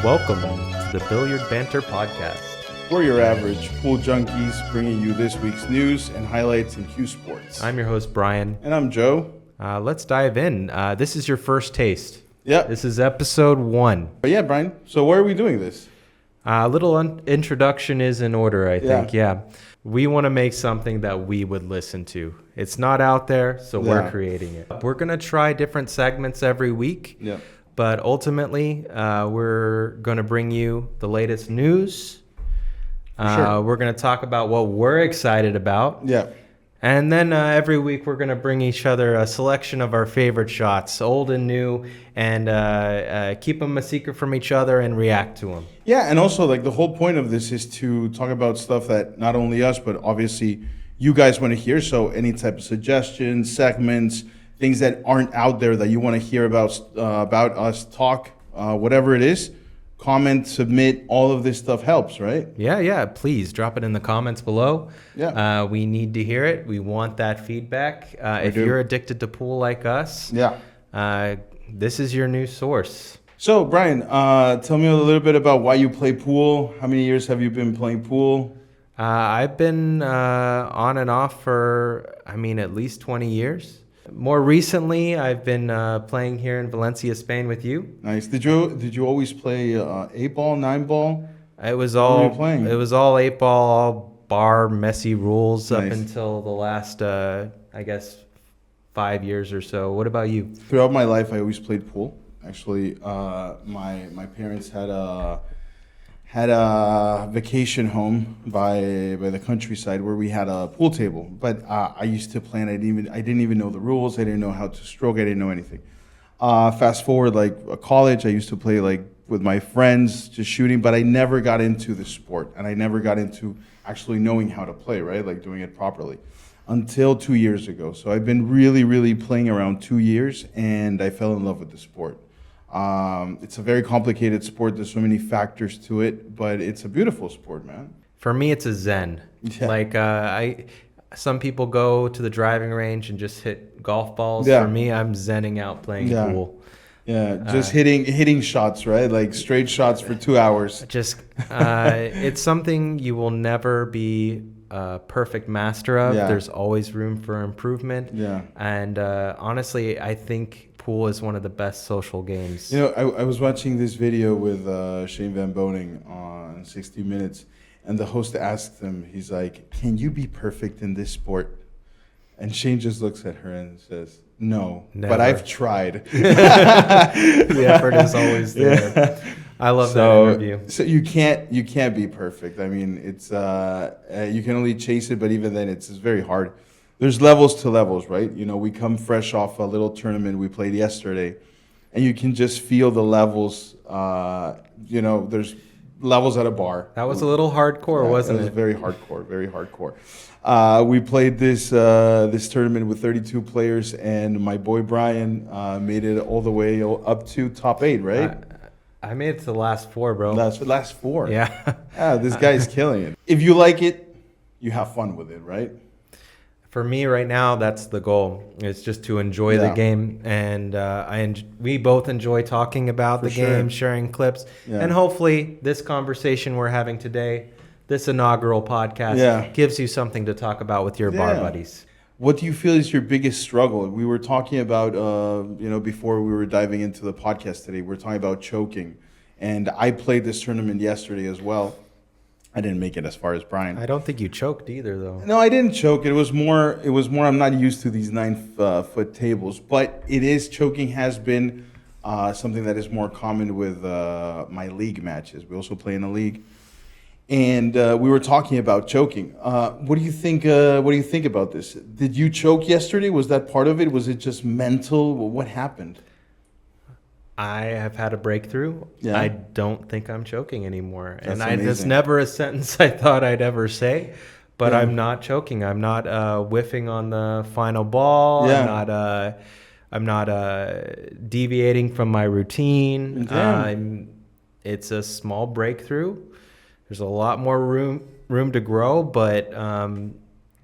Welcome to the Billiard Banter podcast. We're your average pool junkies, bringing you this week's news and highlights in Cue Sports. I'm your host, Brian. And I'm Joe. Let's dive in. This is your first taste. Yeah. This is episode 1. But yeah, Brian, so why are we doing this? A little introduction is in order, I think. Yeah. We want to make something that we would listen to. It's not out there, so we're creating it. We're going to try different segments every week. Yeah. But ultimately, we're going to bring you the latest news. Sure. We're going to talk about what we're excited about. Yeah. And then every week, we're going to bring each other a selection of our favorite shots, old and new, and keep them a secret from each other and react to them. Yeah, and also, like, the whole point of this is to talk about stuff that not only us, but obviously you guys want to hear. So any type of suggestions, segments, things that aren't out there that you want to hear about us talk, whatever it is, comment, submit, all of this stuff helps, right? Yeah. Please drop it in the comments below. Yeah. We need to hear it. We want that feedback. If you're addicted to pool like us, this is your new source. So, Brian, tell me a little bit about why you play pool. How many years have you been playing pool? I've been on and off for, at least 20 years. More recently, I've been playing here in Valencia, Spain with you. Nice. Did you always play 8-ball, 9-ball? It was What were all you playing? It was all 8-ball, all bar, messy rules up Nice. until the last, 5 years or so. What about you? Throughout my life, I always played pool. Actually, my parents had a vacation home by the countryside where we had a pool table. But I used to play, and I didn't even know the rules. I didn't know how to stroke. I didn't know anything. Fast forward, college, I used to play with my friends, just shooting. But I never got into the sport, and I never got into actually knowing how to play, right? Like doing it properly, until 2 years ago. So I've been really, really playing around 2 years, and I fell in love with the sport. It's a very complicated sport. There's so many factors to it, but it's a beautiful sport, man. For me, it's a zen. Yeah. Some people go to the driving range and just hit golf balls. Yeah. For me, I'm zenning out playing pool. Yeah, just hitting shots, right? Like straight shots for 2 hours. It's something you will never be a perfect master of. Yeah. There's always room for improvement. Yeah. And honestly, I think pool is one of the best social games. You know, I was watching this video with Shane Van Boning on 60 Minutes, and the host asked him, he's like, "Can you be perfect in this sport?" And Shane just looks at her and says, "No, Never. but I've tried." The effort is always there. Yeah. I love that interview. So you can't be perfect. I mean, it's you can only chase it, but even then, it's very hard. There's levels to levels, right? You know, we come fresh off a little tournament we played yesterday, and you can just feel the levels. There's levels at a bar. That was a little hardcore, wasn't it? It was very hardcore, very hardcore. We played this tournament with 32 players, and my boy Brian made it all the way up to top 8, right? I made it to the last 4, bro. Last 4. Yeah. This guy's killing it. If you like it, you have fun with it, right? For me right now, that's the goal. It's just to enjoy the game. And we both enjoy talking about the game, sharing clips. Yeah. And hopefully this conversation we're having today, this inaugural podcast, gives you something to talk about with your bar buddies. What do you feel is your biggest struggle? We were talking about, before we were diving into the podcast today, we were talking about choking. And I played this tournament yesterday as well. I didn't make it as far as Brian. I don't think you choked either, though. No, I didn't choke. It was more. I'm not used to these 9-foot tables, but choking has been something that is more common with my league matches. We also play in a league, and we were talking about choking. What do you think? What do you think about this? Did you choke yesterday? Was that part of it? Was it just mental? What happened? I have had a breakthrough. Yeah. I don't think I'm choking anymore. That's and that's amazing. never a sentence I thought I'd ever say, but I'm not choking. I'm not whiffing on the final ball. Yeah. I'm not deviating from my routine. It's a small breakthrough. There's a lot more room to grow, but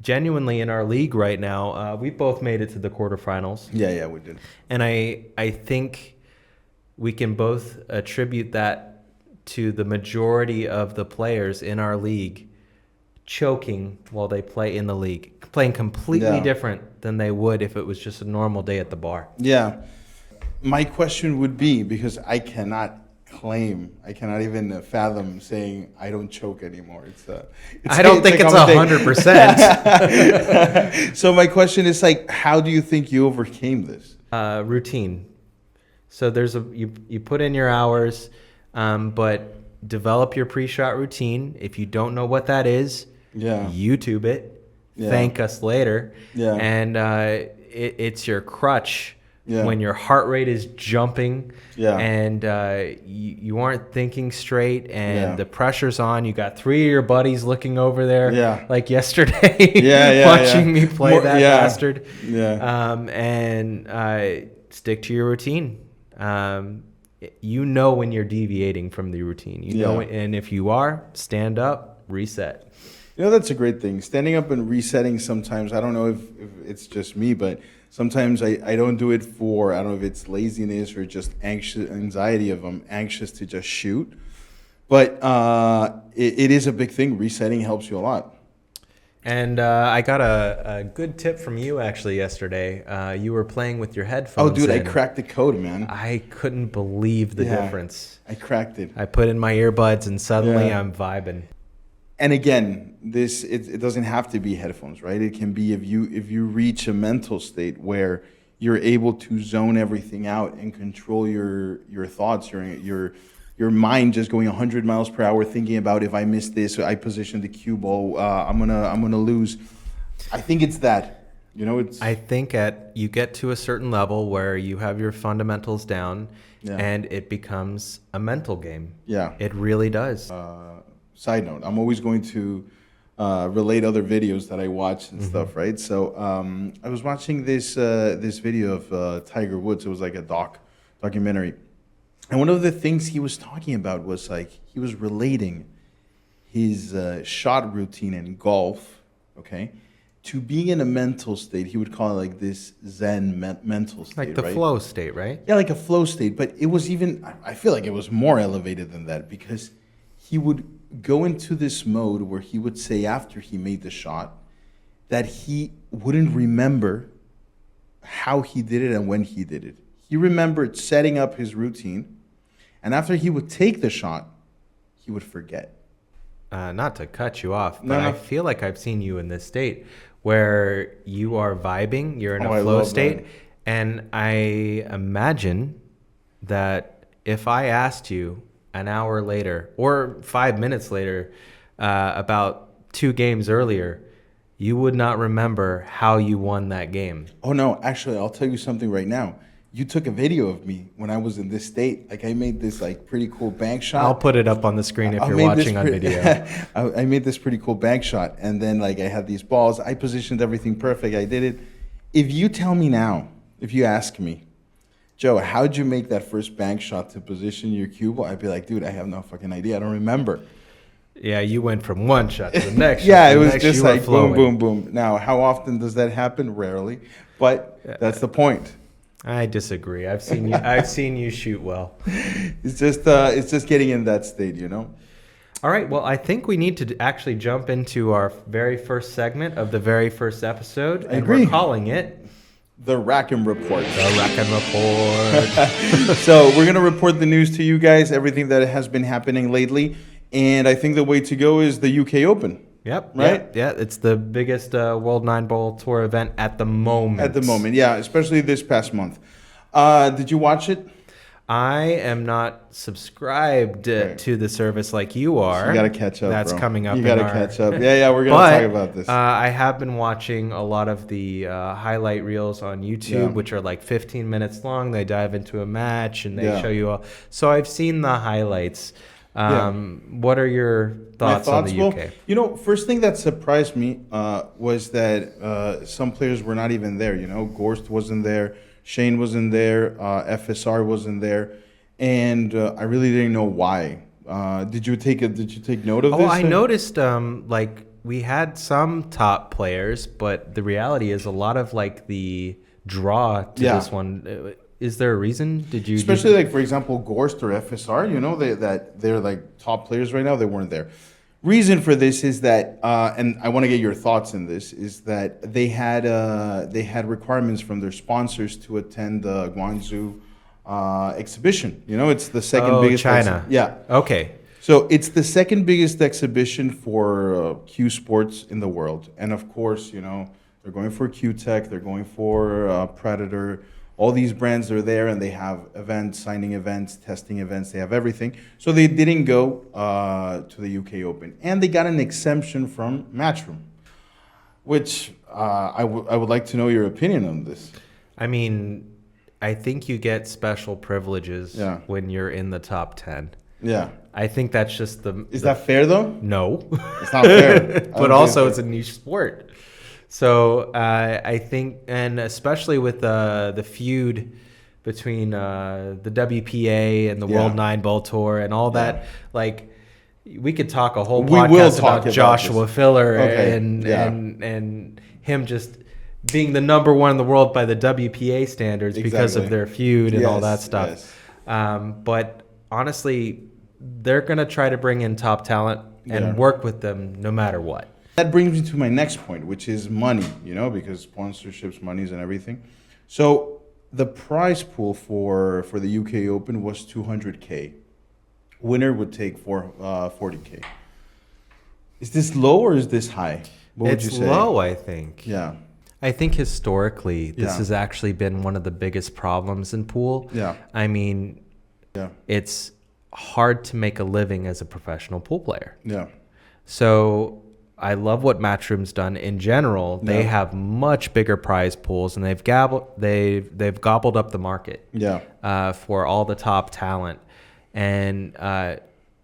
genuinely in our league right now, we both made it to the quarterfinals. Yeah, we did. And I think we can both attribute that to the majority of the players in our league choking while they play in the league, playing completely different than they would if it was just a normal day at the bar. Yeah. My question would be, because I cannot even fathom saying I don't choke anymore. I don't think it's 100%. So my question is like, how do you think you overcame this? Routine. So you put in your hours, but develop your pre-shot routine. If you don't know what that is, YouTube it. Thank us later. And it's your crutch. When your heart rate is jumping and you aren't thinking straight and the pressure's on. You got 3 of your buddies looking over there like yesterday watching me play that bastard. And stick to your routine. You know when you're deviating from the routine. You know, and if you are, stand up, reset. You know, that's a great thing. Standing up and resetting sometimes, I don't know if it's just me, but sometimes I don't do it for, I don't know if it's laziness or just anxiety of I'm anxious to just shoot. But it is a big thing. Resetting helps you a lot. And I got a good tip from you actually yesterday. You were playing with your headphones. Oh, dude, I cracked the code, man. I couldn't believe the difference. I cracked it. I put in my earbuds and suddenly I'm vibing. And again, it doesn't have to be headphones, right? It can be if you reach a mental state where you're able to zone everything out and control your thoughts, your mind just going 100 miles per hour, thinking about if I miss this, I position the cue ball, I'm gonna lose. I think it's that, you know. I think you get to a certain level where you have your fundamentals down, and it becomes a mental game. Yeah, it really does. Side note, I'm always going to relate other videos that I watch and stuff, right? So I was watching this video of Tiger Woods. It was like a documentary. And one of the things he was talking about was like he was relating his shot routine in golf, okay, to being in a mental state. He would call it like this Zen mental state, like the flow state, right? Yeah, like a flow state. But it was even, I feel like it was more elevated than that, because he would go into this mode where he would say after he made the shot that he wouldn't remember how he did it and when he did it. He remembered setting up his routine, and after he would take the shot, he would forget. Not to cut you off, but I feel like I've seen you in this state where you are vibing, you're in a flow state, and I imagine that if I asked you an hour later or 5 minutes later about 2 games earlier, you would not remember how you won that game. Oh no, actually, I'll tell you something right now. You took a video of me when I was in this state. Like I made this like pretty cool bank shot. I'll put it up on the screen if you're watching on video. I made this pretty cool bank shot, and then like I had these balls. I positioned everything perfect. I did it. If you tell me now, if you ask me, Joe, how'd you make that first bank shot to position your cue ball? I'd be like, dude, I have no fucking idea. I don't remember. Yeah, you went from one shot to the next. Yeah, it was just like boom, boom, boom. Now, how often does that happen? Rarely, but that's the point. I disagree. I've seen you shoot well. It's just getting in that state, you know. All right. Well, I think we need to actually jump into our very first segment of the very first episode, and we're calling it The Rack-'em Report. The Rack-'em Report. So we're going to report the news to you guys, everything that has been happening lately. And I think the way to go is the UK Open. Yep. Right? Yeah. It's the biggest World 9-Ball Tour event at the moment. At the moment, yeah. Especially this past month. Did you watch it? I am not subscribed to the service like you are. So you got to catch up, That's bro. coming up. You got to catch up. Yeah, we're going to talk about this. I have been watching a lot of the highlight reels on YouTube, which are like 15 minutes long. They dive into a match and they show you all. So I've seen the highlights. What are your thoughts on the UK? Well, you know, first thing that surprised me was that some players were not even there. You know, Gorst wasn't there. Shane wasn't there, FSR wasn't there, and I really didn't know why. Did you take note of this? Oh, I noticed. Like we had some top players, but the reality is a lot of like the draw to this one is there a reason? Especially like, for example, Gorst or FSR, you know, they're like top players right now. They weren't there. Reason for this is that, and I want to get your thoughts in this, is that they had requirements from their sponsors to attend the Guangzhou exhibition. You know, it's the second biggest. China. Yeah. Okay. So it's the second biggest exhibition for Cue sports in the world, and of course, you know, they're going for CueTech, they're going for Predator. All these brands are there, and they have events, signing events, testing events. They have everything. So they didn't go to the UK Open, and they got an exemption from Matchroom, which I would like to know your opinion on this. I mean, I think you get special privileges when you're in the top 10. Yeah. I think that's just Is that fair though? No. It's not fair. But also it's a niche sport. So I think, and especially with the feud between the WPA and the World 9-Ball Tour and all that, like we could talk a whole podcast about Joshua Filler and him just being the number one in the world by the WPA standards because of their feud and all that stuff. But honestly, they're going to try to bring in top talent and work with them no matter what. That brings me to my next point, which is money, you know, because sponsorships, monies and everything. So the prize pool for the UK Open was 200K. Winner would take 40K. Is this low or is this high? What would you say? It's low, I think. Yeah. I think historically, this has actually been one of the biggest problems in pool. Yeah. I mean, it's hard to make a living as a professional pool player. Yeah. So I love what Matchroom's done in general. They have much bigger prize pools, and they've gobbled up the market for all the top talent, and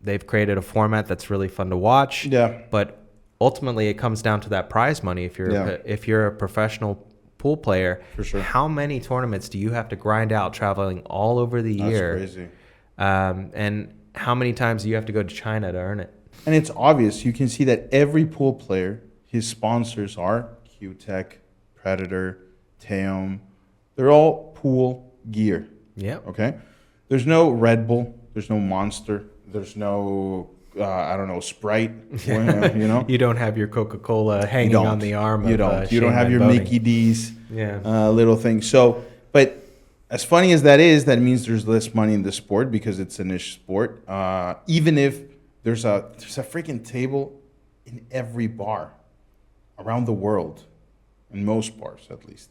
they've created a format that's really fun to watch. Yeah. But ultimately, it comes down to that prize money. If you're a professional pool player, for sure, how many tournaments do you have to grind out traveling all over the year? That's crazy. And how many times do you have to go to China to earn it? And it's obvious. You can see that every pool player, his sponsors are CueTech, Predator, Teom. They're all pool gear. Yeah. Okay? There's no Red Bull. There's no Monster. There's no, I don't know, Sprite. You know? You don't have your Coca-Cola hanging on the arm. You don't. You don't have your Mickey D's little thing. So, but as funny as that is, that means there's less money in the sport because it's a niche sport. Even if there's a freaking table in every bar around the world, in most bars at least.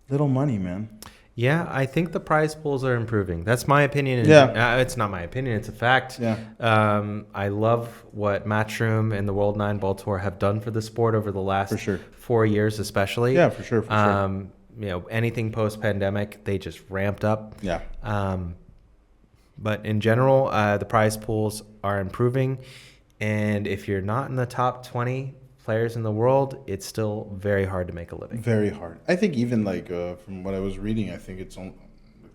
Little money, man. Yeah, I think the prize pools are improving. That's my opinion. It's not my opinion. It's a fact. Yeah. I love what Matchroom and the World 9-Ball Tour have done for the sport over the last 4 years especially. Yeah, for sure. You know, anything post-pandemic, they just ramped up. Yeah. But in general, the prize pools are improving. And if you're not in the top 20 players in the world, it's still very hard to make a living. Very hard. I think even like from what I was reading, I think it's on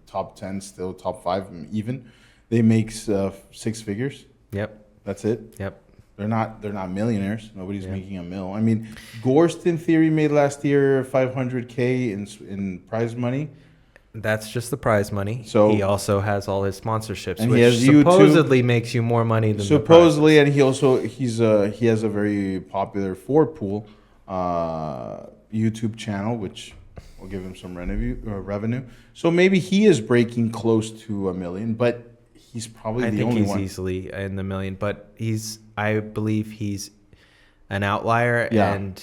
top 10 still, top 5 even. They make 6 figures. Yep. That's it. Yep. They're not millionaires. Nobody's making a mill. I mean, Gorst in theory made last year $500K in prize money. That's just the prize money. So he also has all his sponsorships, and which supposedly makes you more money than supposedly. And he has a very popular pool YouTube channel, which will give him some revenue. So maybe he is breaking close to $1 million, but he's probably the only one. I think he's easily in the million, but I believe he's an outlier and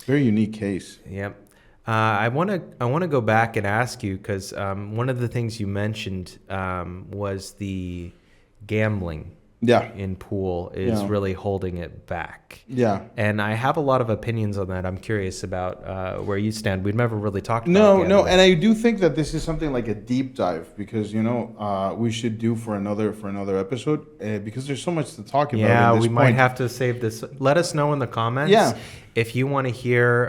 very unique case. Yep. I want to go back and ask you because one of the things you mentioned was the gambling. In pool is really holding it back. Yeah. And I have a lot of opinions on that. I'm curious about where you stand. We've never really talked about gambling. No, and I do think that this is something like a deep dive because we should do for another episode because there's so much to talk about. Yeah, we might have to save this. Let us know in the comments if you want to hear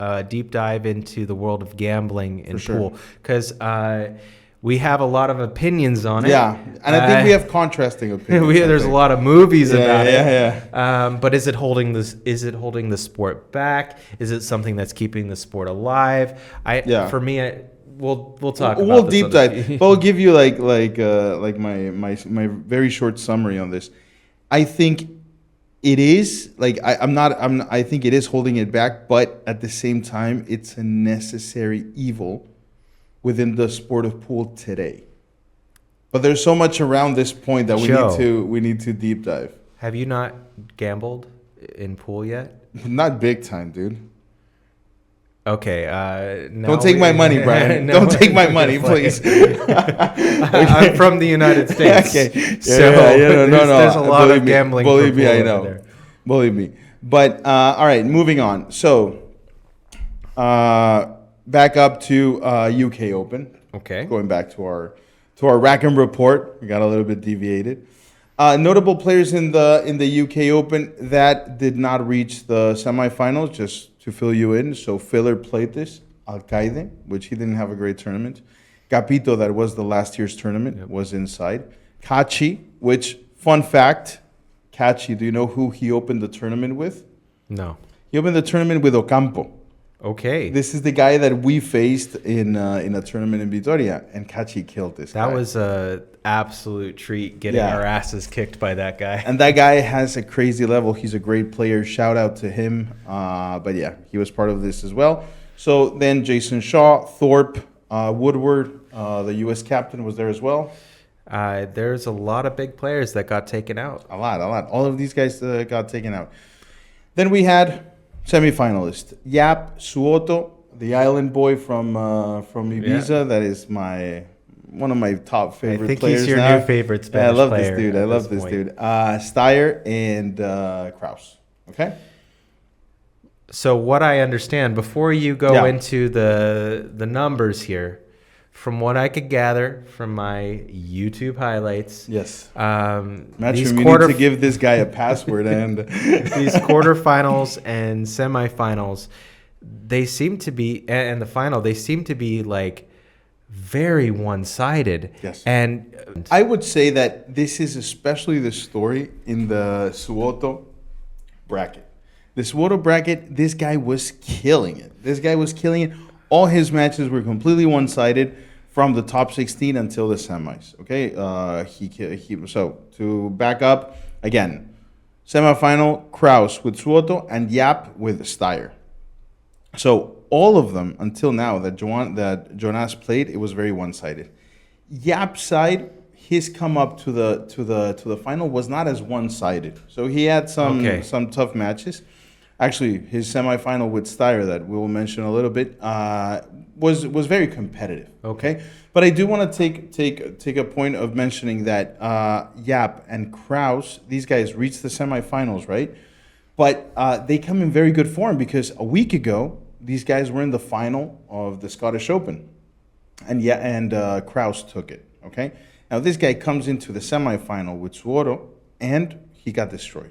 a deep dive into the world of gambling in pool because we have a lot of opinions on it. Yeah, and I think we have contrasting opinions. There's a lot of movies about it. But is it holding this? Is it holding the sport back? Is it something that's keeping the sport alive? For me, we'll talk. We'll about this deep dive. But I'll give you like my very short summary on this. I think it is like I think it is holding it back, but at the same time, it's a necessary evil within the sport of pool today. But there's so much around this point that we need to deep dive. Have you not gambled in pool yet? Not big time, dude. Okay. Don't take my money, Brian. Don't take my money, please. I'm from the United States. Okay. So no. There's a lot of gambling. Believe me, I know. Believe me. But all right, moving on. So back up to UK Open. Okay. Going back to our Rackham report, we got a little bit deviated. Notable players in the UK Open that did not reach the semifinals, just to fill you in. So Filler played this, Alcaide, which he didn't have a great tournament. Capito, that was the last year's tournament, was inside. Kachi, which, fun fact, Kachi, do you know who he opened the tournament with? No. He opened the tournament with Ocampo. Okay. This is the guy that we faced in a tournament in Vitoria, and Kachi killed this guy. That was a absolute treat getting our asses kicked by that guy. And that guy has a crazy level. He's a great player. Shout out to him. But yeah, he was part of this as well. So then Jason Shaw, Thorpe, Woodward, the U.S. captain was there as well. There's a lot of big players that got taken out. A lot. All of these guys got taken out. Then we had semifinalist Yap Suoto, the island boy from Ibiza. Yeah. That is one of my top favorite players. I think he's your new favorite Spanish player. I love this dude. I love this dude. Steyer and Kraus. Okay. So what I understand, before you go into the numbers here, from what I could gather from my YouTube highlights, yes, Matchroom, you need to give this guy a password. And these quarterfinals and semifinals, they seem to be, and the final, they seem to be like very one-sided. Yes, and I would say that this is especially the story in the Suoto bracket. The Suoto bracket, this guy was killing it. All his matches were completely one-sided from the top 16 until the semis. Okay, so to back up again, semifinal Kraus with Suoto and Yap with Steyer. So all of them until now that Jonas played, it was very one-sided. Yap's side, his come up to the final was not as one-sided. So he had some tough matches. Actually, his semifinal with Steyer that we will mention a little bit was very competitive. Okay, but I do want to take a point of mentioning that Yap and Kraus, these guys reached the semifinals, right? But they come in very good form because a week ago these guys were in the final of the Scottish Open, and Kraus took it. Okay, now this guy comes into the semifinal with Suoto, and he got destroyed.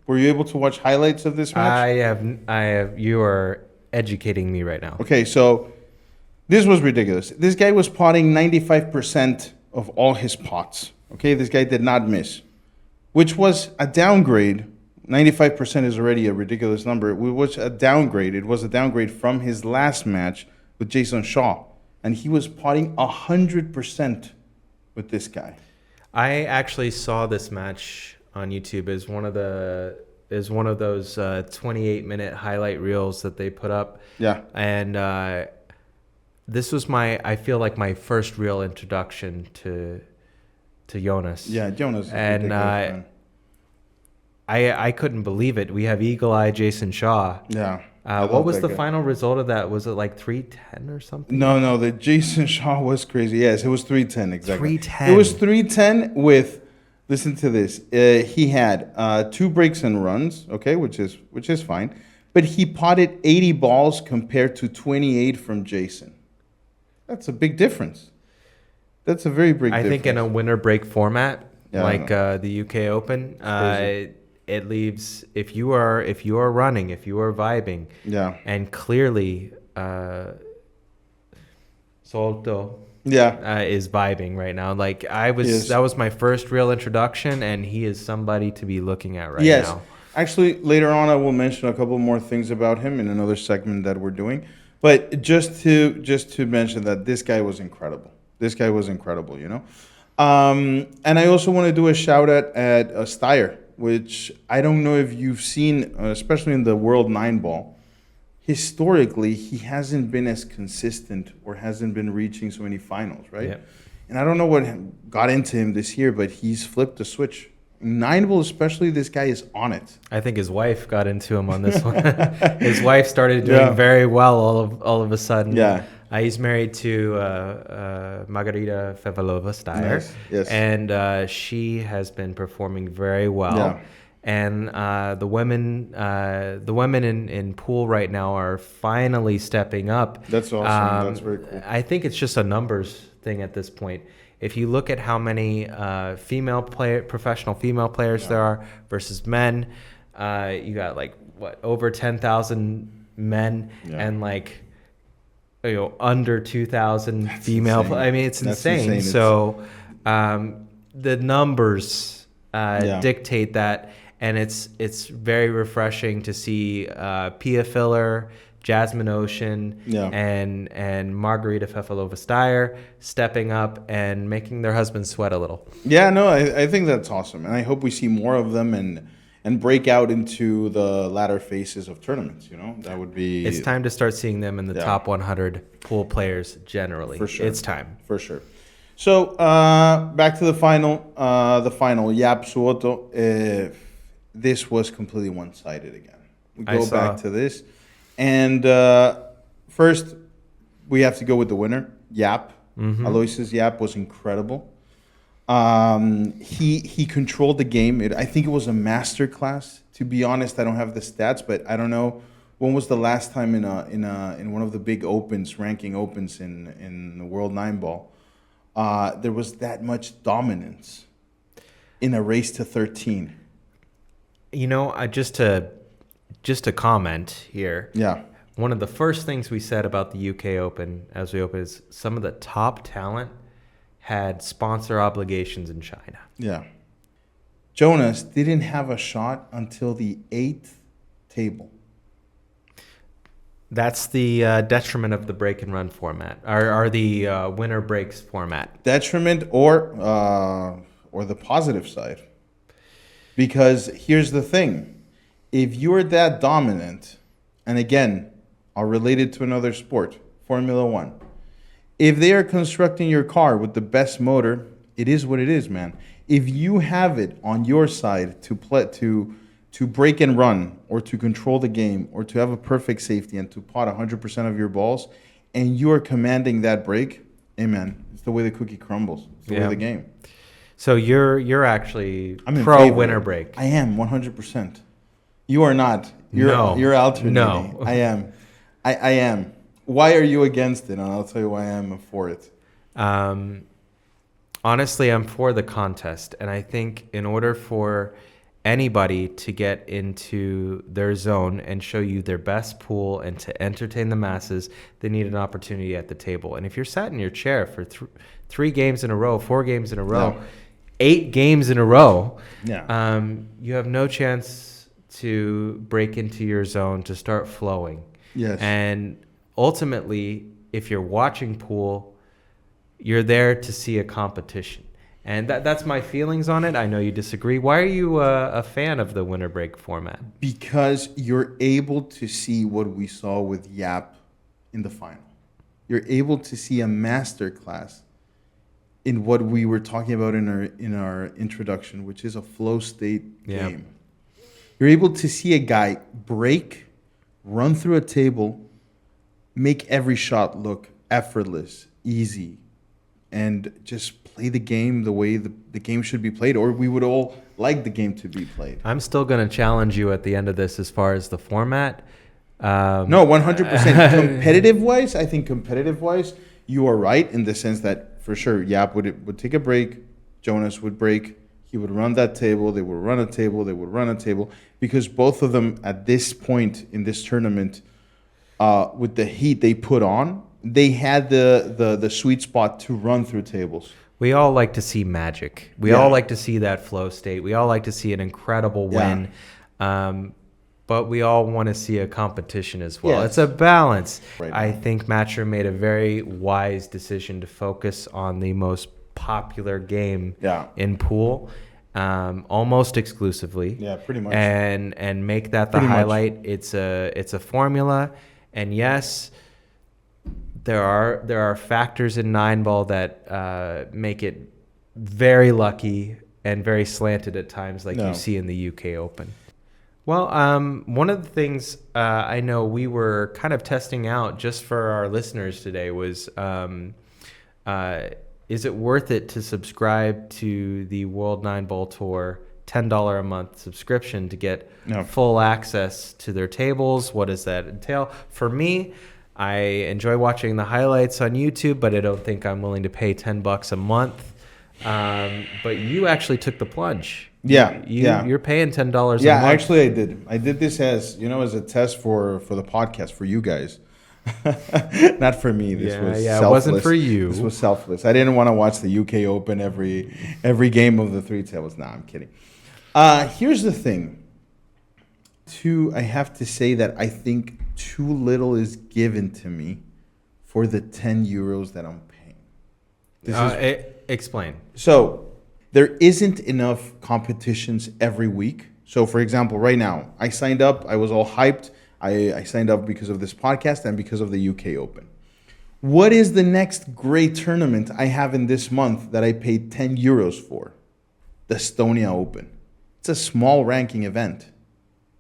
Were you able to watch highlights of this match? I have. You are educating me right now. Okay, so this was ridiculous. This guy was potting 95% of all his pots. Okay, this guy did not miss, which was a downgrade. 95% is already a ridiculous number. It was a downgrade. It was a downgrade from his last match with Jason Shaw, and he was potting 100% with this guy. I actually saw this match on YouTube as one of those 28-minute highlight reels that they put up. Yeah. And this was I feel like my first real introduction to Jonas. Yeah, Jonas. And I couldn't believe it. We have Eagle Eye Jason Shaw. Yeah. What was the final result of that? Was it like 310 or something? No, the Jason Shaw was crazy. Yes, it was 310 exactly. 310. It was 310 with. Listen to this. He had 2 breaks and runs, okay, which is fine, but he potted 80 balls compared to 28 from Jason. That's a big difference. That's a very big difference. I think in a winner break format like the UK Open, it leaves if you are running, if you are vibing, and clearly Solto. Is vibing right now. Like that was my first real introduction, and he is somebody to be looking at right now. Actually, later on I will mention a couple more things about him in another segment that we're doing. But just to mention that this guy was incredible. This guy was incredible, you know. And I also want to do a shout out at Steyer, which I don't know if you've seen, especially in the World 9 ball. Historically, he hasn't been as consistent or hasn't been reaching so many finals, right? Yep. And I don't know what got into him this year, but he's flipped the switch. 9 ball especially, this guy is on it. I think his wife got into him on this one. His wife started doing very well all of a sudden. Yeah. He's married to Margarita Fevalova-Steyer. Nice. Yes. And she has been performing very well. Yeah. And the women in pool right now are finally stepping up. That's awesome. That's very cool. I think it's just a numbers thing at this point. If you look at how many professional female players there are versus men, you got like over 10,000 men and under 2,000 female. I mean, it's insane. So the numbers dictate that, and it's very refreshing to see Pia Filler, Jasmine Ocean, and Margarita Fevalova-Steyer stepping up and making their husbands sweat a little. Yeah, no, I think that's awesome, and I hope we see more of them and break out into the latter phases of tournaments. You know, that would be. It's time to start seeing them in the top 100 pool players generally. For sure, it's time for sure. So back to the final. Yap Suoto. This was completely one-sided again. We go back to this. And first, we have to go with the winner, Yap. Mm-hmm. Aloysius Yap was incredible. He controlled the game. I think it was a master class. To be honest, I don't have the stats, but I don't know when was the last time in one of the big opens, ranking opens in the World 9 ball, there was that much dominance in a race to 13. You know, just to comment here. Yeah. One of the first things we said about the UK Open as we opened is some of the top talent had sponsor obligations in China. Yeah. Jonas didn't have a shot until the 8th table. That's the detriment of the break and run format, or the winner breaks format. Detriment or the positive side. Because here's the thing. If you're that dominant, and again, are related to another sport, Formula One, if they are constructing your car with the best motor, it is what it is, man. If you have it on your side to break and run, or to control the game, or to have a perfect safety and to pot 100% of your balls, and you are commanding that break, hey man, it's the way the cookie crumbles. It's the way of the game. So you're actually pro winner break. I am 100%. You are not. You're alternating. No. I am. I am. Why are you against it? And I'll tell you why I am for it. Honestly, I'm for the contest. And I think in order for anybody to get into their zone and show you their best pool and to entertain the masses, they need an opportunity at the table. And if you're sat in your chair for 3 games in a row, 4 games in a row, 8 games in a row, you have no chance to break into your zone, to start flowing. Yes. And ultimately, if you're watching pool, you're there to see a competition. And that's my feelings on it. I know you disagree. Why are you a fan of the winner break format? Because you're able to see what we saw with Yap in the final. You're able to see a master class in what we were talking about in our introduction, which is a flow state game. You're able to see a guy break, run through a table, make every shot look effortless, easy, and just play the game the way the game should be played, or we would all like the game to be played. I'm still going to challenge you at the end of this as far as the format. No, 100%. Competitive-wise, I think competitive-wise, you are right in the sense that, for sure, Yap would take a break, Jonas would break, he would run that table, they would run a table, they would run a table, because both of them at this point in this tournament, with the heat they put on, they had the sweet spot to run through tables. We all like to see magic. We all like to see that flow state. We all like to see an incredible win. but we all want to see a competition as well. Yes. It's a balance. Right. I think Matchroom made a very wise decision to focus on the most popular game in pool, almost exclusively. Yeah, pretty much. And make that the Pretty highlight. It's a formula, and yes, there are factors in 9-ball that make it very lucky and very slanted at times, like you see in the UK Open. Well, one of the things I know we were kind of testing out just for our listeners today was, is it worth it to subscribe to the World 9-Ball Tour $10 a month subscription to get full access to their tables? What does that entail? For me, I enjoy watching the highlights on YouTube, but I don't think I'm willing to pay $10 a month. But you actually took the plunge. You're paying $10 a month. Yeah, actually I did. I did this as a test for the podcast for you guys. Not for me. This was selfless. It wasn't for you. This was selfless. I didn't want to watch the UK Open every game of the 3 tables. Nah, I'm kidding. Here's the thing. I have to say that I think too little is given to me for the 10 euros that I'm paying. Explain. So there isn't enough competitions every week. So, for example, right now, I signed up. I was all hyped. I signed up because of this podcast and because of the UK Open. What is the next great tournament I have in this month that I paid 10 euros for? The Estonia Open. It's a small ranking event.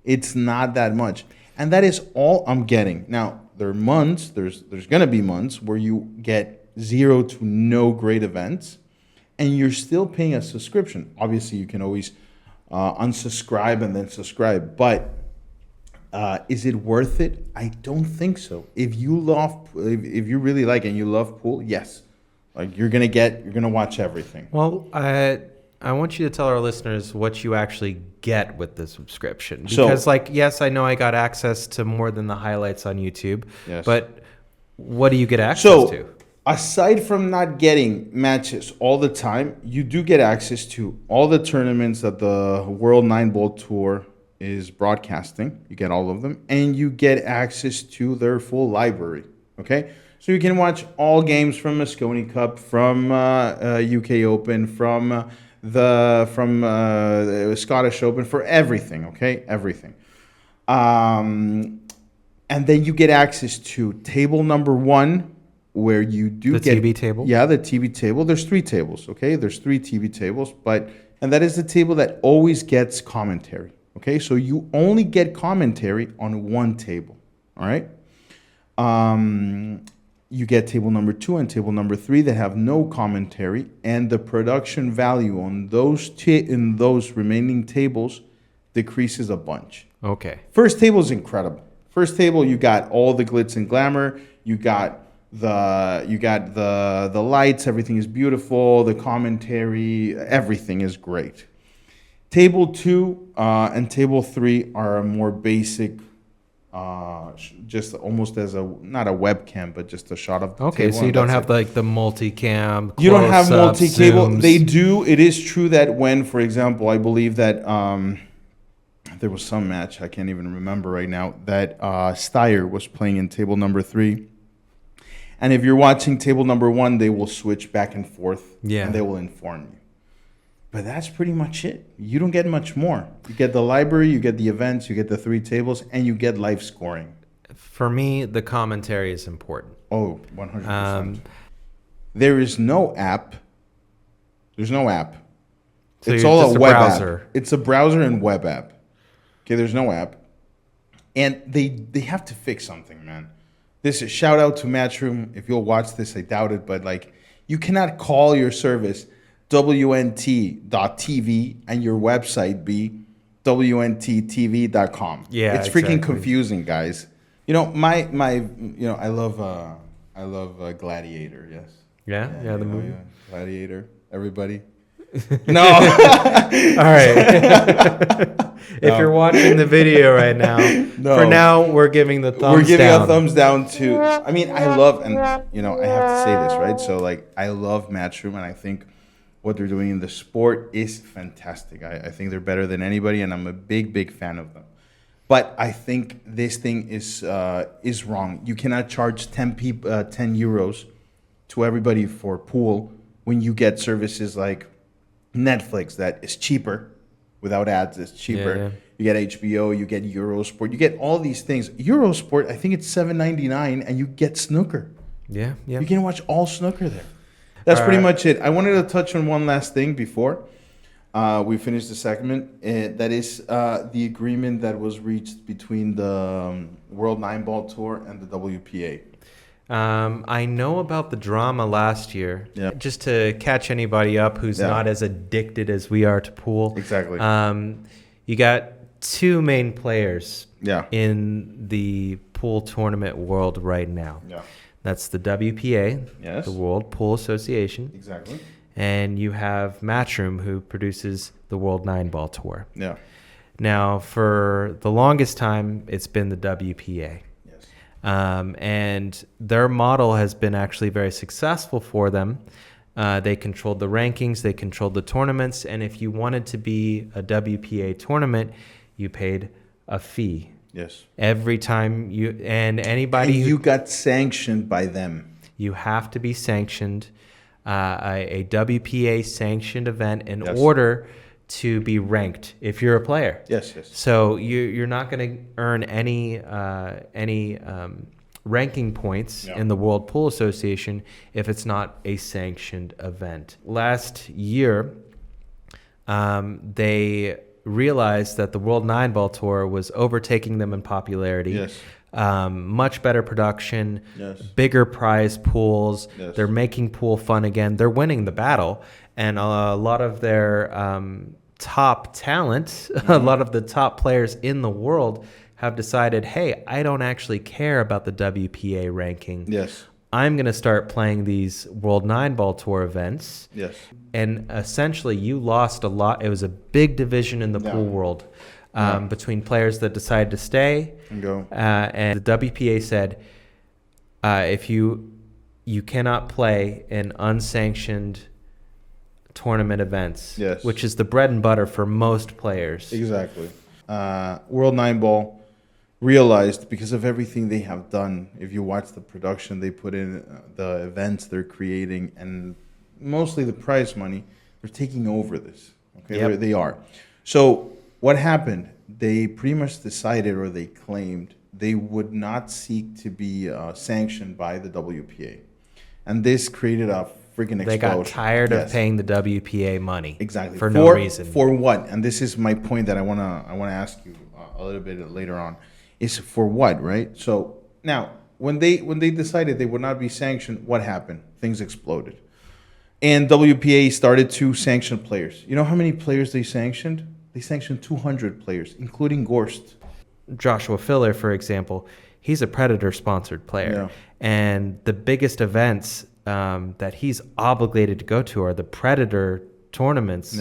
It's not that much. And that is all I'm getting. Now, there are months, there's going to be months where you get 0 to no great events, and you're still paying a subscription. Obviously, you can always unsubscribe and then subscribe, but is it worth it? I don't think so. If you really like and you love pool, yes, like you're gonna watch everything. Well, I want you to tell our listeners what you actually get with the subscription, because yes, I know I got access to more than the highlights on YouTube, but what do you get access to? Aside from not getting matches all the time, you do get access to all the tournaments that the World 9-Ball Tour is broadcasting. You get all of them, and you get access to their full library. Okay, so you can watch all games from Moscone Cup, from UK Open, from the Scottish Open, for everything. Okay, everything. And then you get access to table number 1. Where you do get the TV table? Yeah, the TV table. There's 3 tables, okay? There's 3 TV tables, and that is the table that always gets commentary, okay? So you only get commentary on 1 table, all right? You get table number 2 and table number 3 that have no commentary, and the production value on in those remaining tables decreases a bunch. Okay. First table is incredible. First table, you got all the glitz and glamour. You got the lights, everything is beautiful, the commentary, everything is great. Table 2 and table 3 are a more basic, just almost as not a webcam, but just a shot of the table. Okay, so you don't have like the multicam. You don't have multi-cable. They do. It is true that when, for example, I believe that there was some match, I can't even remember right now, that Steyer was playing in table number 3. And if you're watching table number 1, they will switch back and forth, and they will inform you. But that's pretty much it. You don't get much more. You get the library, you get the events, you get the 3 tables, and you get live scoring. For me, the commentary is important. Oh, 100%. There is no app. There's no app. So it's all a web browser. App. It's a browser and web app. Okay, there's no app. And they have to fix something, man. This is shout out to Matchroom. If you'll watch this, I doubt it, but like you cannot call your service WNT.TV and your website be WNTTV.com. Yeah, it's freaking confusing, guys. You know, I love Gladiator. Yes. Yeah, the movie. Yeah. Gladiator. Everybody. No. All right. If you're watching the video right now, for now we're giving the thumbs down. We're giving a thumbs down too. I mean, I love, and I have to say this, right? So like, I love Matchroom, and I think what they're doing in the sport is fantastic. I think they're better than anybody, and I'm a big fan of them. But I think this thing is wrong. You cannot charge 10 euros to everybody for pool when you get services like Netflix that is cheaper, without ads. It's cheaper. Yeah. You get HBO, you get Eurosport, you get all these things. Eurosport, I think it's $7.99, and you get snooker. Yeah. You can watch all snooker there. That's pretty much it. I wanted to touch on one last thing before we finish the segment. That is the agreement that was reached between the World 9-Ball Tour and the WPA. I know about the drama last year. Yeah. Just to catch anybody up who's not as addicted as we are to pool. Exactly. You got two main players in the pool tournament world right now. Yeah. That's the WPA, yes, the World Pool Association. Exactly. And you have Matchroom, who produces the World 9-Ball Tour. Yeah. Now, for the longest time, it's been the WPA. Yes. And their model has been actually very successful for them. They controlled the rankings, they controlled the tournaments, and if you wanted to be a WPA tournament, you paid a fee. Yes. Every time anybody you got sanctioned by them. You have to be sanctioned, a WPA sanctioned event in order to be ranked if you're a player. Yes. So you're not going to earn any ranking points in the World Pool Association if it's not a sanctioned event. Last year, they realized that the World 9-Ball Tour was overtaking them in popularity. Yes. Much better production, yes, bigger prize pools. Yes. They're making pool fun again. They're winning the battle. And a lot of their top talent, a lot of the top players in the world have decided, hey, I don't actually care about the WPA ranking. Yes. I'm going to start playing these World 9-Ball Tour events. Yes. And essentially, you lost a lot. It was a big division in the pool world between players that decided to stay and go. And the WPA said, if you cannot play in unsanctioned tournament events, which is the bread and butter for most players. Exactly. World 9-Ball realized, because of everything they have done, if you watch the production they put in, the events they're creating, and mostly the prize money, they're taking over this. Okay, they are. So what happened? They pretty much decided, or they claimed, they would not seek to be sanctioned by the WPA, and this created a freaking explosion. They got tired of paying the WPA money. Exactly. For no reason. For what? And this is my point that I wanna ask you a little bit later on. Is for what, right? So now, when they decided they would not be sanctioned, what happened? Things exploded, and WPA started to sanction players. You know how many players they sanctioned? They sanctioned 200 players, including Gorst. Joshua Filler, for example, he's a Predator-sponsored player, and the biggest events that he's obligated to go to are the Predator tournaments.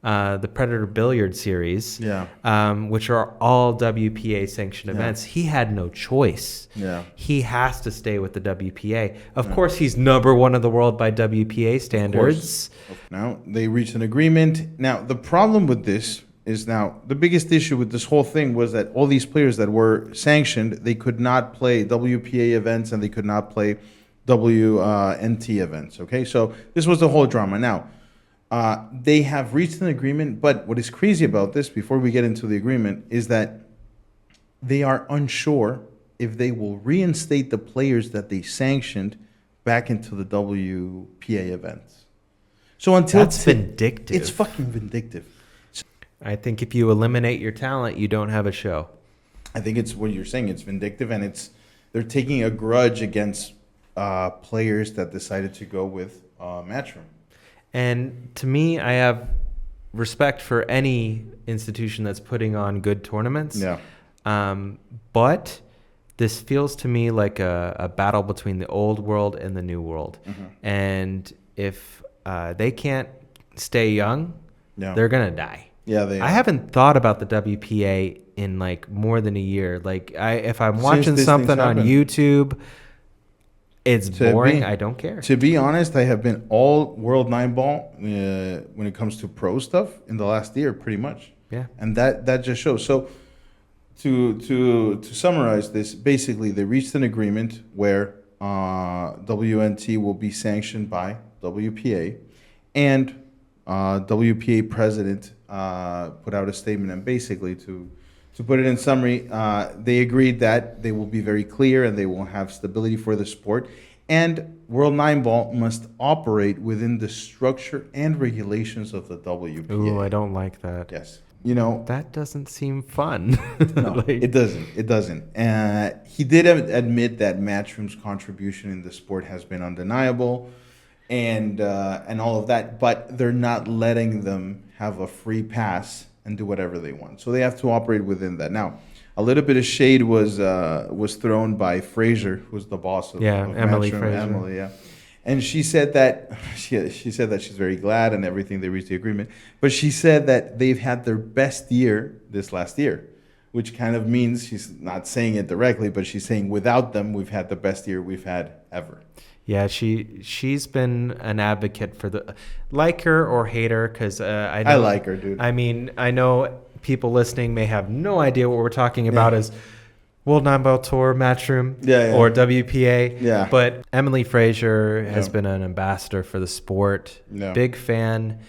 The Predator Billiard Series, which are all WPA sanctioned events. He had no choice. He has to stay with the WPA. Of course, he's number one in the world by WPA standards. Now, they reached an agreement. Now, the problem with this is the biggest issue with this whole thing was that all these players that were sanctioned, they could not play WPA events and they could not play WNT events. Okay, so this was the whole drama. Now, they have reached an agreement, but what is crazy about this, before we get into the agreement, is that they are unsure if they will reinstate the players that they sanctioned back into the WPA events. So until that's vindictive. It's fucking vindictive. I think if you eliminate your talent, you don't have a show. I think it's what you're saying. It's vindictive, and they're taking a grudge against players that decided to go with Matchroom. And to me, I have respect for any institution that's putting on good tournaments. But this feels to me like a battle between the old world and the new world. And if they can't stay young, they're going to die. I haven't thought about the WPA in like more than a year. Like if I'm watching something on YouTube, it's boring. I don't care. To be honest, I have been all World 9-Ball when it comes to pro stuff in the last year, pretty much. And that just shows. So to summarize this, basically they reached an agreement where WNT will be sanctioned by WPA, and WPA president put out a statement, and basically to put it in summary, they agreed that they will be very clear and they will have stability for the sport, and World 9 Ball must operate within the structure and regulations of the WPA. Ooh, I don't like that. Yes. You know, that doesn't seem fun. No, like, it doesn't. It doesn't. He did admit that Matchroom's contribution in the sport has been undeniable, and all of that. But they're not letting them have a free pass and do whatever they want. So they have to operate within that. Now, a little bit of shade was thrown by Fraser, who's the boss of Emily Matchroom. Fraser. Emily, yeah. And she said that she said that she's very glad and everything they reached the agreement. But she said that they've had their best year this last year, which kind of means she's not saying it directly, but she's saying without them, we've had the best year we've had ever. Yeah, she's been an advocate for the, like her or hate her, because I like her, dude. I mean, I know people listening may have no idea what we're talking about as World 9 Ball Tour, Matchroom, or WPA. Yeah. But Emily Fraser has been an ambassador for the sport. Yeah. Big fan.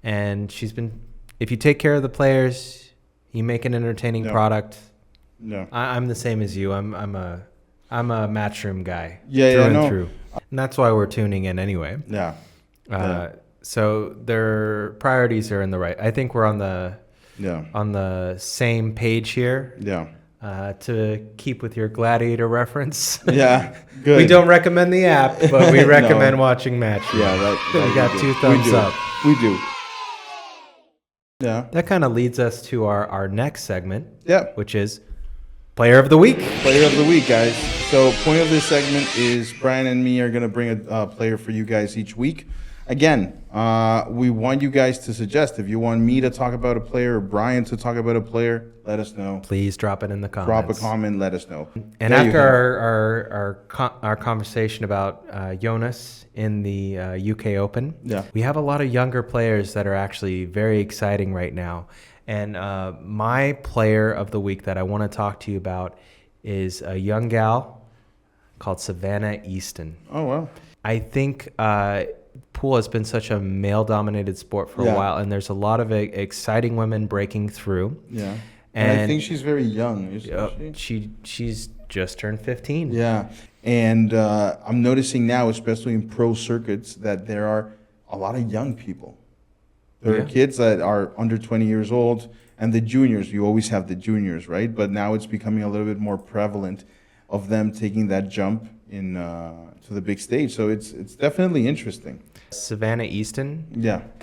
And she's been, if you take care of the players, you make an entertaining product. No. I'm the same as you. I'm a Matchroom guy. Through. And that's why we're tuning in anyway. Yeah. So their priorities are in the right. I think we're on the same page here. Yeah. To keep with your Gladiator reference. Yeah, good. We don't recommend the app, but we recommend watching Matchroom. Yeah, we got 2 thumbs up. We do. Yeah. That kind of leads us to our next segment. Yeah. Which is Player of the Week. Player of the Week, guys. So, point of this segment is Brian and me are going to bring a player for you guys each week. Again, we want you guys to suggest. If you want me to talk about a player or Brian to talk about a player, let us know. Please drop it in the comments. Drop a comment, let us know. And after our conversation about Jonas in the UK Open, we have a lot of younger players that are actually very exciting right now. And my player of the week that I want to talk to you about is a young gal called Savannah Easton. Oh, wow. I think pool has been such a male-dominated sport for a while, and there's a lot of exciting women breaking through. Yeah. And I think she's very young, isn't she? She's just turned 15. Yeah. And I'm noticing now, especially in pro circuits, that there are a lot of young people. There are kids that are under 20 years old, and the juniors. You always have the juniors, right? But now it's becoming a little bit more prevalent of them taking that jump in to the big stage. So it's definitely interesting. Savannah Easton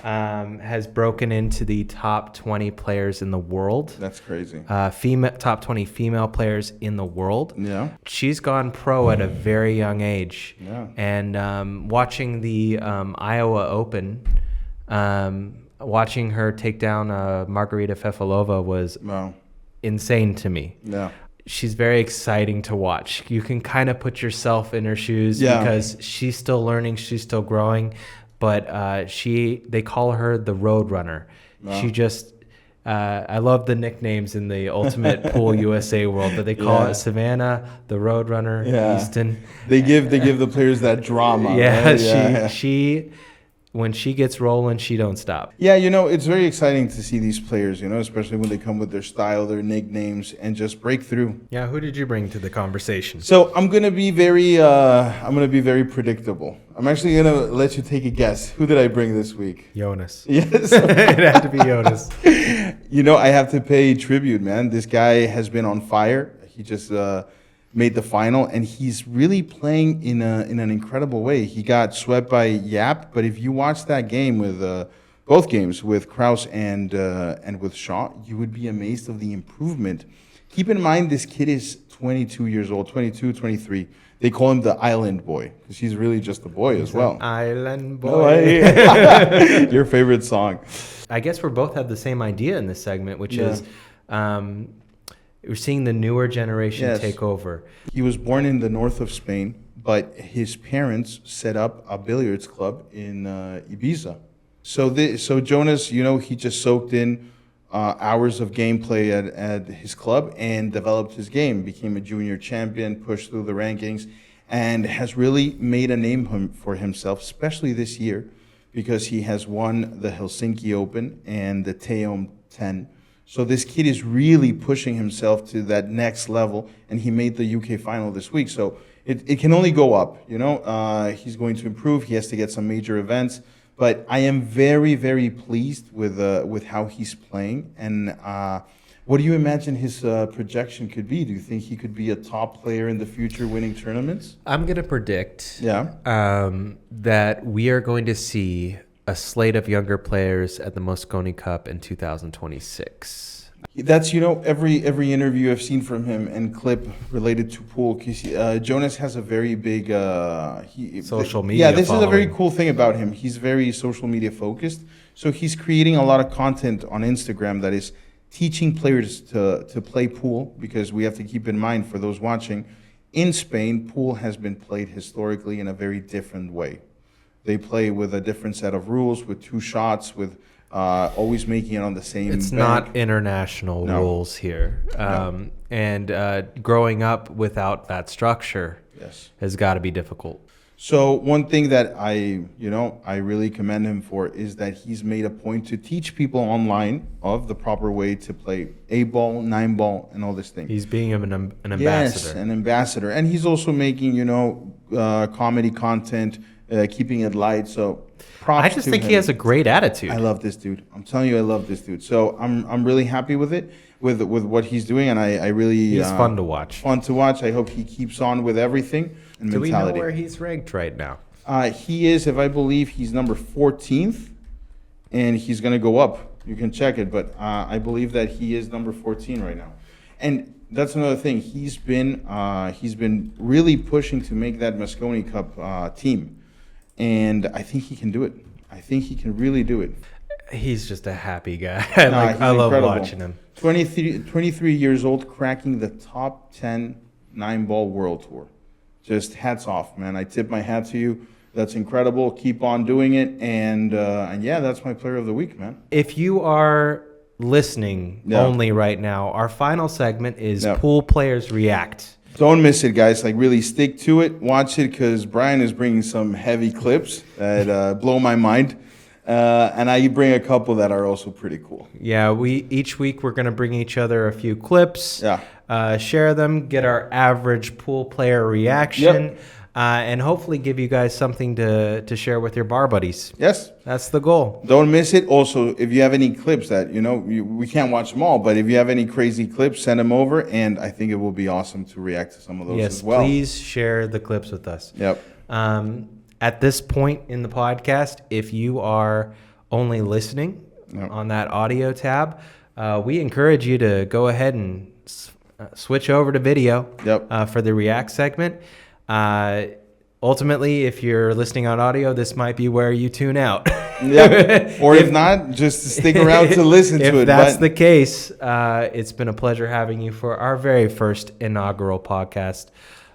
has broken into the top 20 players in the world. That's crazy. Top 20 female players in the world. Yeah. She's gone pro at a very young age. Yeah. And watching the Iowa Open, watching her take down Margarita Fefalova was insane to me. Yeah. She's very exciting to watch. You can kind of put yourself in her shoes because she's still learning, she's still growing, but they call her the Road Runner. Wow. She just I love the nicknames in the Ultimate Pool USA world, but they call it Savannah, the Road Runner, Easton. They give the players that drama. She when she gets rolling, she don't stop. Yeah, it's very exciting to see these players, especially when they come with their style, their nicknames, and just break through. Yeah, who did you bring to the conversation? So I'm gonna be very predictable. I'm actually gonna let you take a guess. Who did I bring this week? Jonas. Yes, it had to be Jonas. I have to pay tribute, man. This guy has been on fire. He just made the final, and he's really playing in an incredible way. He got swept by Yap, but if you watch that game with both games with Kraus and with Shaw, you would be amazed of the improvement. Keep in mind, this kid is 22 years old, 22, 23. They call him the Island Boy because he's really just a boy as well. Island Boy. Your favorite song. I guess we both have the same idea in this segment, which is we're seeing the newer generation take over. He was born in the north of Spain, but his parents set up a billiards club in Ibiza. So Jonas, he just soaked in hours of gameplay at his club and developed his game, became a junior champion, pushed through the rankings, and has really made a name for himself, especially this year, because he has won the Helsinki Open and the Teom 10. So this kid is really pushing himself to that next level, and he made the UK final this week. So it can only go up, you know. He's going to improve. He has to get some major events. But I am very, very pleased with how he's playing. And what do you imagine his projection could be? Do you think he could be a top player in the future, winning tournaments? I'm going to predict that we are going to see a slate of younger players at the Mosconi Cup in 2026. That's, you know, every interview I've seen from him and clip related to pool. Jonas has a very big social media. Yeah, this following. is a very cool thing about him. He's very social media focused. So he's creating a lot of content on Instagram that is teaching players to play pool, because we have to keep in mind, for those watching, in Spain, pool has been played historically in a very different way. They play with a different set of rules, with 2 shots, with always making it on the same It's bank. not international rules here. And growing up without that structure has got to be difficult. So one thing that I really commend him for is that he's made a point to teach people online of the proper way to play 8-ball, 9-ball, and all this thing. He's being an ambassador. Yes, an ambassador. And he's also making, comedy content, keeping it light. So props I just think him. he has a great attitude. I love this dude. I'm telling you, I love this dude. So I'm really happy with it, with what he's doing, and I really he's fun to watch. Fun to watch. I hope he keeps on with everything and Do mentality. we know where he's ranked right now? He is, if I believe, he's number 14th, and he's going to go up. You can check it, but I believe that he is number 14 right now. And that's another thing. He's been really pushing to make that Mosconi Cup team. And I think he can do it. I think he can really do it. He's just a happy guy. I love watching him. 23 years old, cracking the top 10 9-ball world tour. Just hats off, man. I tip my hat to you. That's incredible. Keep on doing it. And yeah, that's my player of the week, man. If you are listening only right now, our final segment is Pool Players React. Don't miss it, guys. Like, really stick to it. Watch it, because Brian is bringing some heavy clips that blow my mind. And I bring a couple that are also pretty cool. Yeah, each week we're going to bring each other a few clips, share them, get our average pool player reaction, and hopefully give you guys something to share with your bar buddies. Yes. That's the goal. Don't miss it. Also, if you have any clips that, we can't watch them all, but if you have any crazy clips, send them over, and I think it will be awesome to react to some of those as well. Yes, please share the clips with us. Yep. At this point in the podcast, if you are only listening on that audio tab, we encourage you to go ahead and switch over to video for the React segment. Ultimately, if you're listening on audio, this might be where you tune out. Or if not, just stick around to listen to it. If that's the case, it's been a pleasure having you for our very first inaugural podcast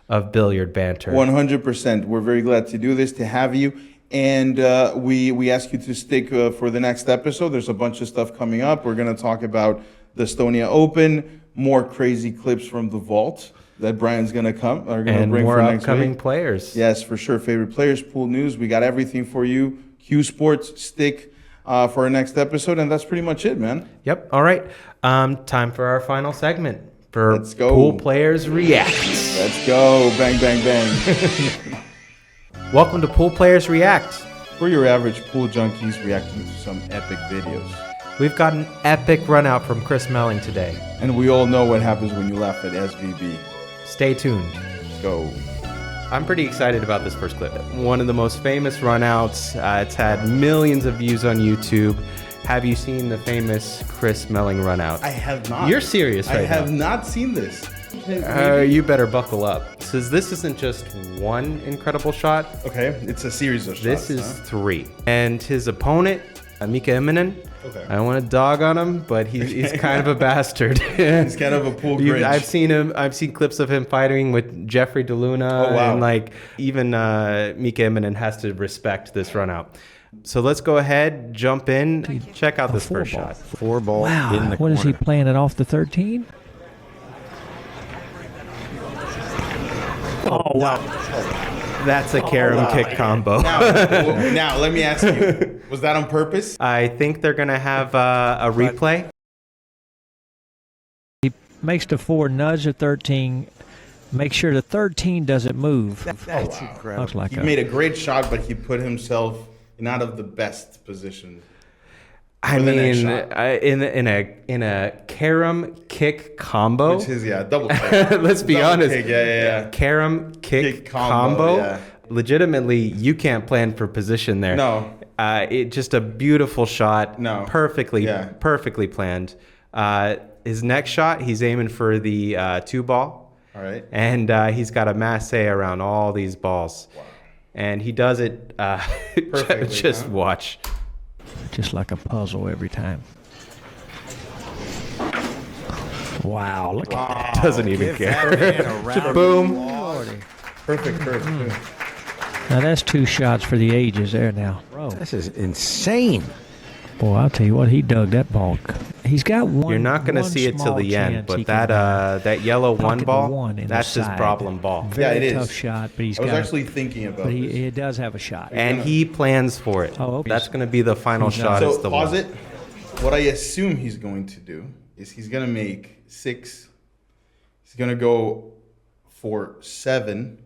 of Billiard Banter. 100%. We're very glad to do this, to have you. And we ask you to stick for the next episode. There's a bunch of stuff coming up. We're going to talk about the Estonia Open, more crazy clips from the vault that Brian's going to bring more for next upcoming week. Players. Yes, for sure. Favorite players, pool news. We got everything for you. Q Sports, stick for our next episode. And that's pretty much it, man. Yep. All right. Time for our final segment for Let's go. Pool Players React. Let's go. Bang, bang, bang. Welcome to Pool Players React. We're your average pool junkies reacting to some epic videos. We've got an epic run out from Chris Melling today. And we all know what happens when you laugh at SVB. Stay tuned. Let's go. I'm pretty excited about this first clip. One of the most famous runouts. It's had millions of views on YouTube. Have you seen the famous Chris Melling runout? I have not. You're serious right now. I have not seen this. You better buckle up. Because this isn't just one incredible shot. Okay, it's a series of shots. This is 3. And his opponent, Mika Immonen. Okay. I don't want to dog on him, but he's kind of a bastard. He's kind of a pool Grinch. I've seen clips of him fighting with Jeffrey DeLuna. Oh, wow. And even Mika Immonen has to respect this run out. So let's go ahead, jump in, check out this first shot. 4 ball Wow. in the What corner. is he playing it off the 13? Oh, wow. That's a carom kick combo. Now, let me ask you, was that on purpose? I think they're going to have a replay. He makes the 4, nudge the 13, make sure the 13 doesn't move. That's incredible. Looks like He made a great shot, but he put himself not of the best position. I for the next mean, shot. in a carom kick combo. Which is, double kick. Let's be Double honest. kick, yeah. Carom kick combo, combo. yeah. Legitimately, you can't plan for position there. No. It just a beautiful shot. No. Perfectly planned. His next shot, he's aiming for the 2 ball. All right. And he's got a masse around all these balls. Wow. And he does it. Perfectly, just huh? watch. Just like a puzzle every time. Wow, look at that. Doesn't even Give care. that man a round of Boom. applause. Perfect. Now that's 2 shots for the ages there now. Bro. This is insane. Boy, I'll tell you what, he dug that ball. He's got one. You're not going to one see it till small the end, chance but he can, that yellow pocket 1 the ball, one in the that's his side. problem ball. Very it is. tough shot, but he's I was got. actually thinking about But this. he does have a shot. And he plans for it. Oh, okay. That's going to be the final He's shot. not- Is So the pause one. it. What I assume he's going to do is he's going to make 6. He's going to go for 7.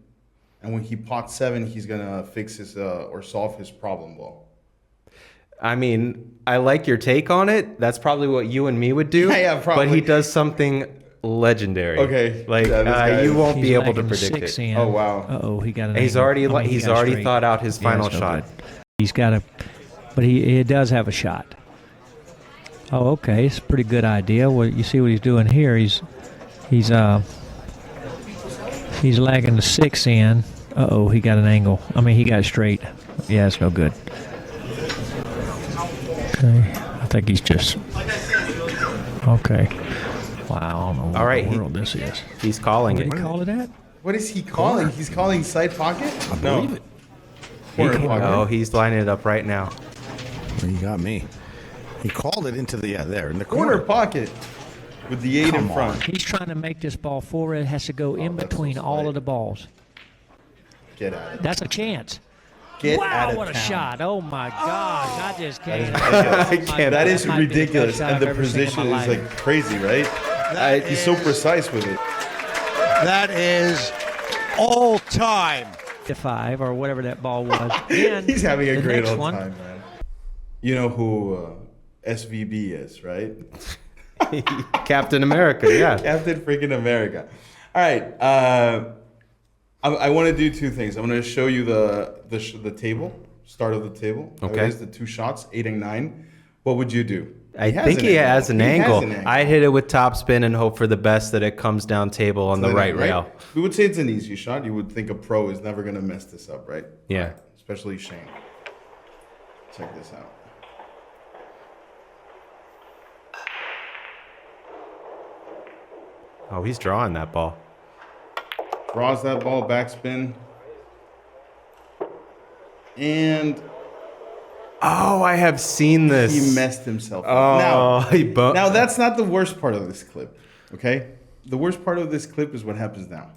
And when he pots 7, he's going to fix his or solve his problem ball. I mean, I like your take on it. That's probably what you and me would do. Yeah, probably. But he does something legendary. Okay. Like Yeah, this guy you is- won't be He's able to lagging predict 6 it. in. Oh, wow. Uh-oh, he got an He's angle. already I mean, he he's got already straight. thought out his Yeah, final it's no shot. good. He's got a, but he does have a shot. Oh, okay, it's a pretty good idea. Well, you see what he's doing here. He's lagging the 6 in. Uh-oh, he got an angle. I mean, he got it straight. Yeah, it's no good. Okay, I think he's just. Okay. Wow, I don't know what All right, in the world this is. He's calling What it. did he call it at? What is he calling? He's calling side pocket? I believe it. Corner pocket. Oh, he's lining it up right now. You got me. He called it into the there in the Corner corner. pocket with the 8 Come in front. He's trying to make this ball forward. It has to go in that's between so all slight. of the balls. Get out of That's a chance. Get wow, out of what a town. shot. Oh, my gosh. I just can't. That is might be the best ridiculous. shot And I've the ever seen in position my is life. like crazy, right? He's so precise with it. That is all time. To 5 or whatever that ball was. And He's having a the great next old one, time, man. You know who SVB is, right? Captain America, yeah. Captain freaking America. All right. I want to do 2 things. I'm going to show you the table, start of the table. Okay. It is the 2 shots, 8 and 9. What would you do? I think he has an He has angle. an angle. I'd hit it with topspin and hope for the best that it comes down table on the right rail. We would say it's an easy shot. You would think a pro is never going to mess this up, right? Yeah. Right. Especially Shane. Check this out. Oh, he's drawing that ball. Draws that ball, backspin. And Oh, I have seen this. he messed himself up. Oh, he bumped. Now, that's not the worst part of this clip, okay? The worst part of this clip is what happens now.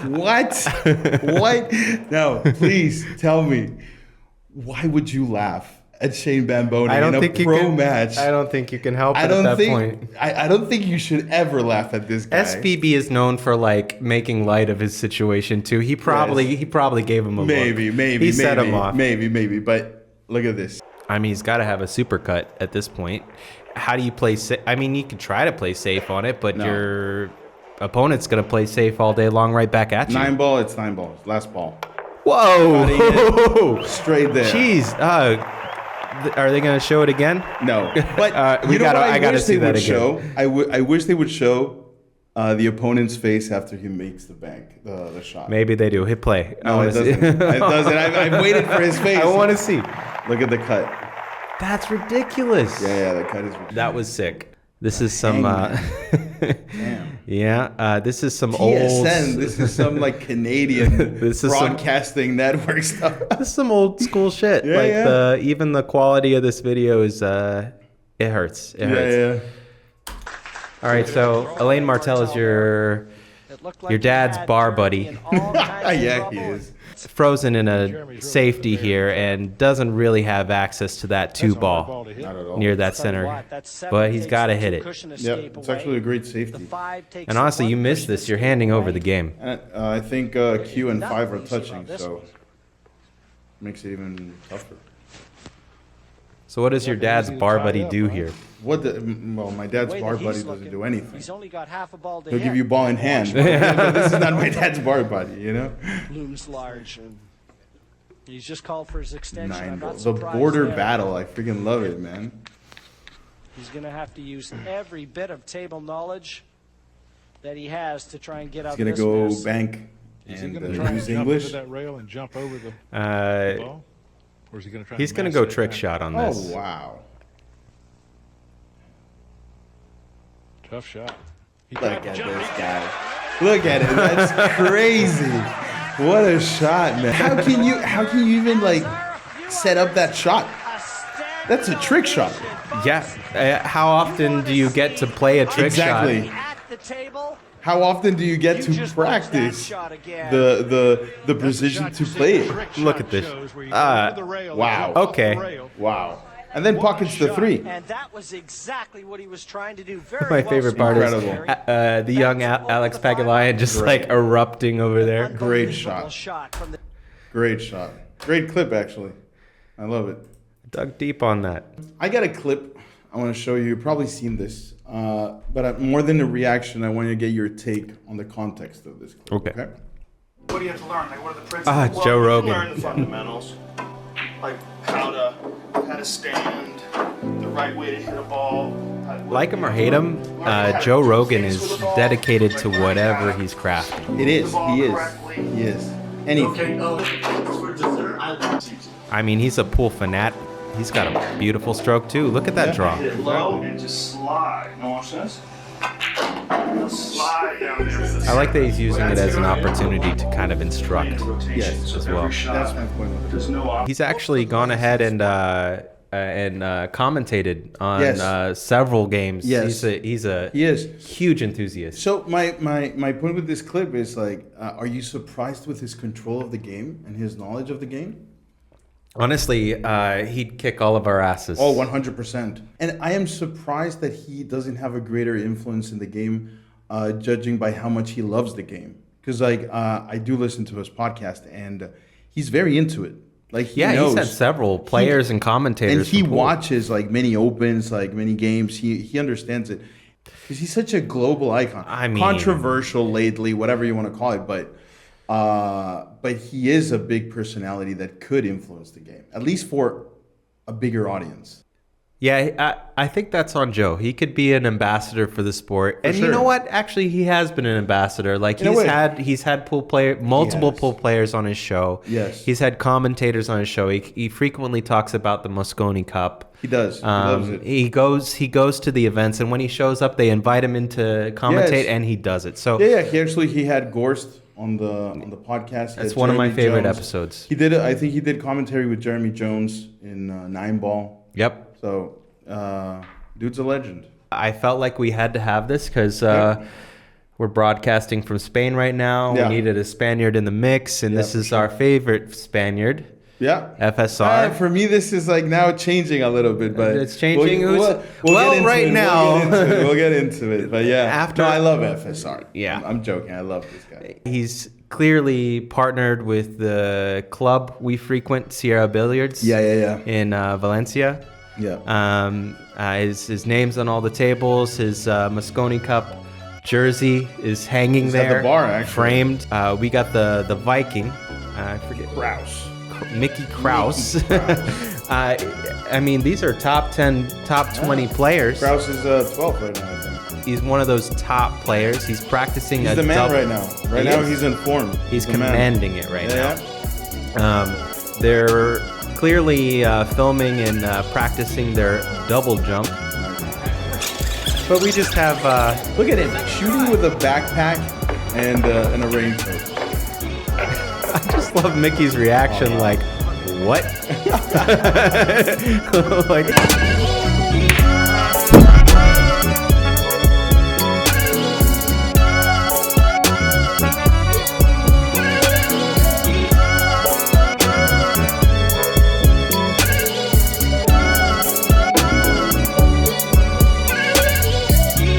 What? What? Now, please tell me, why would you laugh at Shane Bamboni I don't in a think you pro can, match? I don't think you can help it I at don't that think point. I don't think you should ever laugh at this guy. SVB is known for like making light of his situation too. He probably gave him a Maybe, look. maybe, He set him off. Maybe. But look at this. I mean, he's got to have a supercut at this point. How do you play safe? I mean, you could try to play safe on it, but No. your opponent's going to play safe all day long right back at you. 9 ball, it's 9 balls. Last ball. Whoa! Straight there. Jeez. Are they going to show it again? No. But I gotta wish see they that would again. show? I wish they would show the opponent's face after he makes the bank, the shot. Maybe they do. Hit play. I No, wanna it see- doesn't. It doesn't. I've waited for his face. I want to see. Look at the cut. That's ridiculous. Yeah, the cut is. That was sick. This is some. Damn. Yeah, this is some TSN. This is some like Canadian This is broadcasting network stuff. This is some old school shit. Yeah, like yeah. Even the quality of this video is it hurts. It hurts. Yeah. All right, so Alain Martel is your dad's bar buddy. Yeah, he is. Frozen in a safety here and doesn't really have access to that two ball Not at all. near that center, but he's got to hit it. Yep, it's actually a great safety. And honestly, you miss this. You're handing over the game. And, I think Q and 5 are touching, so makes it even tougher. So what does your dad's bar buddy do here? Well, my dad's bar buddy doesn't do anything. He's only got half a ball to He'll hit. give you ball in hand. But this is not my dad's bar buddy, you know? Looms large. And he's just called for his extension. 9 I'm ball. not The surprised border there. battle, I freaking love it, man. He's going to have to use every bit of table knowledge that he has to try and get out He's this gonna go mess. bank Is he and going to try and use jump English. into that rail and jump over the ball? Or is he going to try? He's and going to mash go that trick down? shot on Oh this. wow! Tough shot. He Look got at the jump. this guy. Look at it. That's crazy. What a shot, man! How can you even like set up that shot? That's a trick shot. Yeah. How often do you get to play a trick Exactly. shot? At the table, How often do you get you to just watch that practice shot again. the precision to play it? Trick Look shot at this. shows where you go Ah, over the rail, wow. jump off the Okay. rail. Wow! And then pockets the 3. And that was exactly what he was trying to do. Very My well favorite seen. part is Incredible. the young Alex Pagulayan just like erupting over there. Great Unbelievable shot. from the Great shot. Great clip, actually. I love it. Dug deep on that. I got a clip I want to show you. You've probably seen this. But more than a reaction, I want you to get your take on the context of this clip. Okay. What do you have to learn? Like, what are the principles? Joe you Rogan. learn the fundamentals, like how to stand, the right way to hit a ball. Like him or hate him, Joe Rogan is dedicated to whatever he's crafting. It is. He is. He is. Anything. For dessert, I love teaching. I mean, he's a pool fanatic. He's got a beautiful stroke too. Look at that draw. Hit it low and just slide. No watch this. Slide down there. I like that he's using it as an opportunity to kind of instruct. Yes, as well. That's my point with it. There's no He's actually gone ahead and commentated on Yes. several games. Yes. He's a He is. huge enthusiast. So my point with this clip is like, are you surprised with his control of the game and his knowledge of the game? Honestly, he'd kick all of our asses. Oh, 100%. And I am surprised that he doesn't have a greater influence in the game, judging by how much he loves the game. Because like I do listen to his podcast, and he's very into it. Like he knows. he's had several players and commentators. And he from pool. watches like many opens, like many games. He understands it. Because he's such a global icon. I mean- Controversial lately, whatever you want to call it, but he is a big personality that could influence the game, at least for a bigger audience. Yeah, I think that's on Joe. He could be an ambassador for the sport, and you sure. know what? Actually, he has been an ambassador. Like In a way. he's had multiple Yes. pool players on his show. Yes. he's had commentators on his show. He frequently talks about the Mosconi Cup. He does. He loves it. He goes to the events, and when he shows up, they invite him in to commentate, Yes. and he does it. So Yeah. He had Gorst on the podcast. He that's had one of my Jeremy favorite Jones. episodes. He did. I think he did commentary with Jeremy Jones in 9 Ball. Yep. So, dude's a legend. I felt like we had to have this because we're broadcasting from Spain right now. Yeah. We needed a Spaniard in the mix, and this for is our favorite Spaniard, Yeah. FSR. For me, this is like now changing a little bit, but It's changing. Well, Right now. we'll get into it. But yeah, After- no, I love FSR. Yeah. I'm joking. I love this guy. He's clearly partnered with the club we frequent, Sierra Billiards. Yeah. In Valencia. Yeah. His name's on all the tables. His Mosconi Cup jersey is hanging He's at there, the bar, actually. framed. We got the Viking. I forget. Rouse. Mickey Krause. I mean, these are top 10, top 20 players. Kraus is 12 right now, I think. He's one of those top players. He's practicing He's a the man double. right now. Right He now, is. he's in form. He's the man. commanding it right Yeah. now. They're clearly filming and practicing their double jump. But we just have. Look at him shooting with a backpack and a raincoat. I just love Mickey's reaction. Like, what? Like.